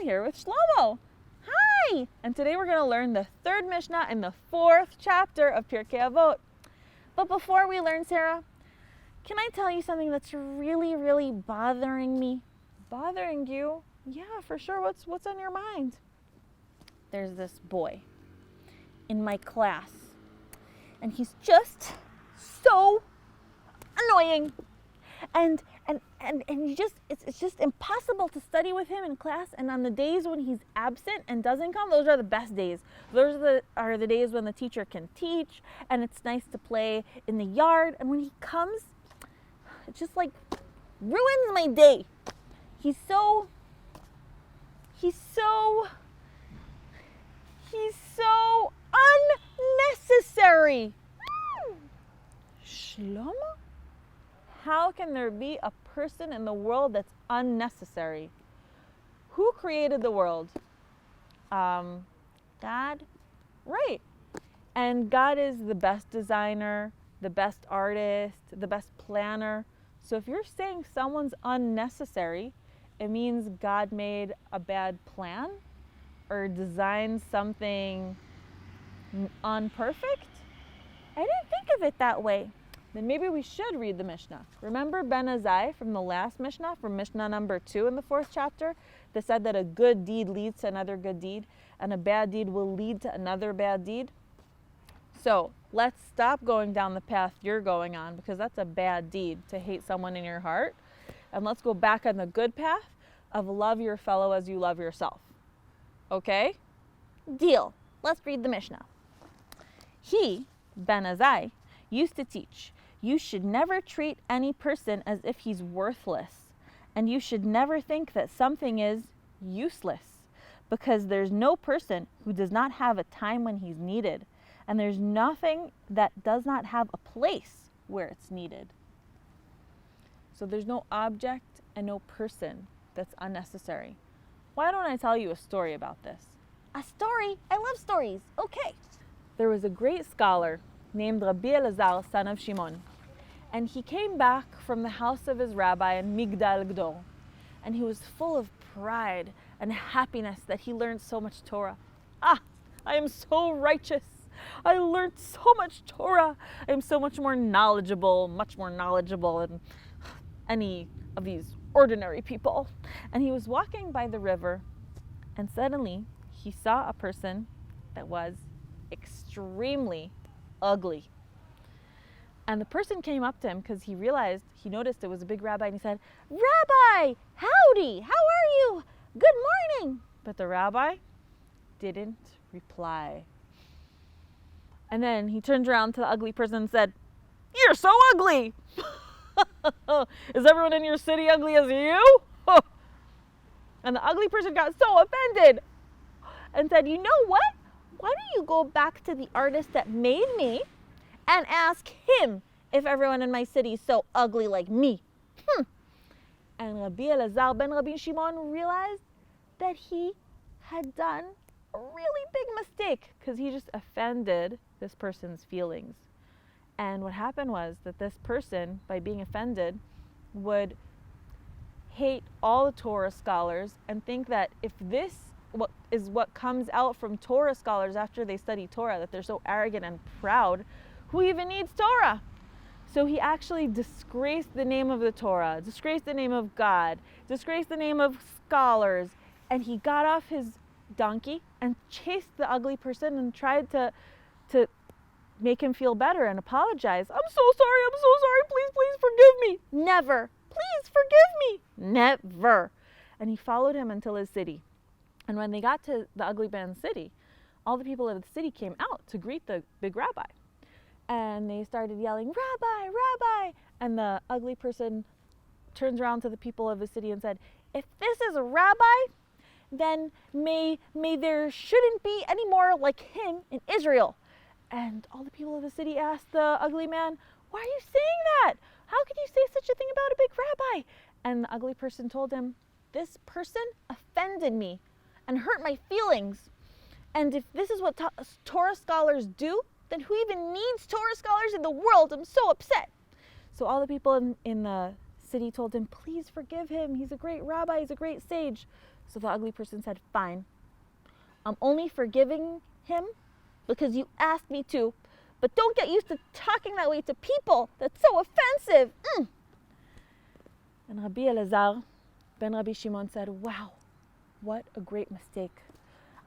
here with Shlomo. Hi! And today we're going to learn the third Mishnah in the fourth chapter of Pirkei Avot. But before we learn, Sarah, can I tell you something that's really, really bothering me? Bothering you? Yeah, for sure. What's on your mind? There's this boy in my class, and he's just so annoying. And you just it's just impossible to study with him in class. And on the days when he's absent and doesn't come, those are the best days. Those are the days when the teacher can teach and it's nice to play in the yard. And when he comes, it just like ruins my day. He's so unnecessary. Shlomo? How can there be a person in the world that's unnecessary? Who created the world? God? Right. And God is the best designer, the best artist, the best planner. So if you're saying someone's unnecessary, it means God made a bad plan or designed something unperfect? I didn't think of it that way. Then maybe we should read the Mishnah. Remember Ben Azzai from the last Mishnah, from Mishnah number 2 in the 4th chapter, that said that a good deed leads to another good deed, and a bad deed will lead to another bad deed? So let's stop going down the path you're going on, because that's a bad deed, to hate someone in your heart. And let's go back on the good path of love your fellow as you love yourself. Okay? Deal. Let's read the Mishnah. He, Ben Azzai, used to teach, you should never treat any person as if he's worthless, and you should never think that something is useless, because there's no person who does not have a time when he's needed, and there's nothing that does not have a place where it's needed. So there's no object and no person that's unnecessary. Why don't I tell you a story about this? A story? I love stories. Okay. There was a great scholar named Rabbi Elazar, son of Shimon. And he came back from the house of his rabbi in Migdal Gdor. And he was full of pride and happiness that he learned so much Torah. I am so righteous. I learned so much Torah. I am so much more knowledgeable than any of these ordinary people. And he was walking by the river, and suddenly he saw a person that was extremely ugly. And the person came up to him because he noticed it was a big rabbi, and he said, "Rabbi, howdy, how are you? Good morning." But the rabbi didn't reply. And then he turned around to the ugly person and said, "You're so ugly." "Is everyone in your city ugly as you?" And the ugly person got so offended and said, "You know what? Why don't you go back to the artist that made me and ask him if everyone in my city is so ugly like me?" And Rabbi Elazar ben Rabbi Shimon realized that he had done a really big mistake, because he just offended this person's feelings. And what happened was that this person, by being offended, would hate all the Torah scholars and think that if this is what comes out from Torah scholars after they study Torah, that they're so arrogant and proud, who even needs Torah? So he actually disgraced the name of the Torah, disgraced the name of God, disgraced the name of scholars, and he got off his donkey and chased the ugly person and tried to make him feel better and apologize. I'm so sorry, please forgive me." Never. "Please forgive me." Never. And he followed him until his city. And when they got to the ugly man's city, all the people of the city came out to greet the big rabbi. And they started yelling, "Rabbi, Rabbi!" And the ugly person turns around to the people of the city and said, "If this is a rabbi, then may there shouldn't be any more like him in Israel." And all the people of the city asked the ugly man, "Why are you saying that? How could you say such a thing about a big rabbi?" And the ugly person told him, "This person offended me and hurt my feelings. And if this is what Torah scholars do, then who even needs Torah scholars in the world? I'm so upset." So all the people in the city told him, "Please forgive him. He's a great rabbi. He's a great sage." So the ugly person said, fine. I'm only forgiving him because you asked me to, but don't get used to talking that way to people. That's so offensive. And Rabbi Elazar ben Rabbi Shimon said, wow, what a great mistake.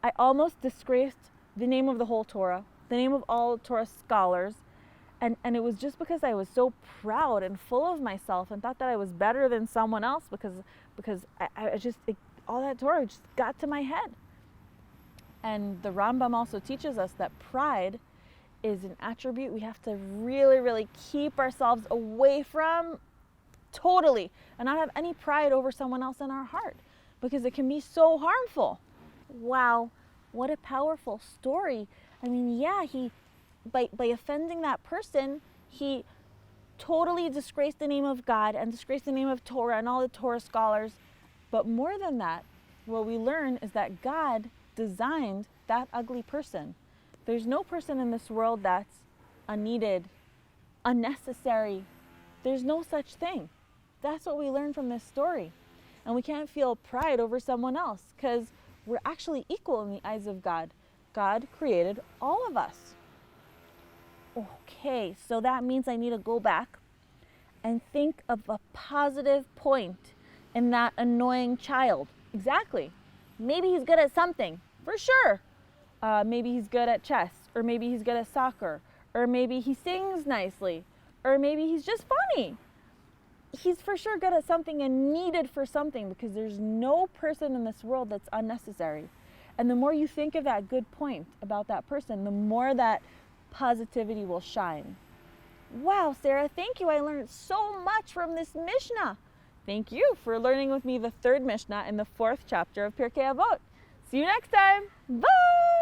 I almost disgraced the name of the whole Torah, the name of all Torah scholars, and it was just because I was so proud and full of myself and thought that I was better than someone else because all that Torah just got to my head. And the Rambam also teaches us that pride is an attribute we have to really, really keep ourselves away from totally, and not have any pride over someone else in our heart, because it can be so harmful. Wow, what a powerful story. I mean, yeah, by offending that person, he totally disgraced the name of God and disgraced the name of Torah and all the Torah scholars. But more than that, what we learn is that God designed that ugly person. There's no person in this world that's unneeded, unnecessary. There's no such thing. That's what we learn from this story. And we can't feel pride over someone else because we're actually equal in the eyes of God. God created all of us. Okay, so that means I need to go back and think of a positive point in that annoying child. Exactly. Maybe he's good at something, for sure. Maybe he's good at chess, or maybe he's good at soccer, or maybe he sings nicely, or maybe he's just funny. He's for sure good at something and needed for something, because there's no person in this world that's unnecessary. And the more you think of that good point about that person, the more that positivity will shine. Wow, Sarah, thank you. I learned so much from this Mishnah. Thank you for learning with me the third Mishnah in the 4th chapter of Pirkei Avot. See you next time. Bye!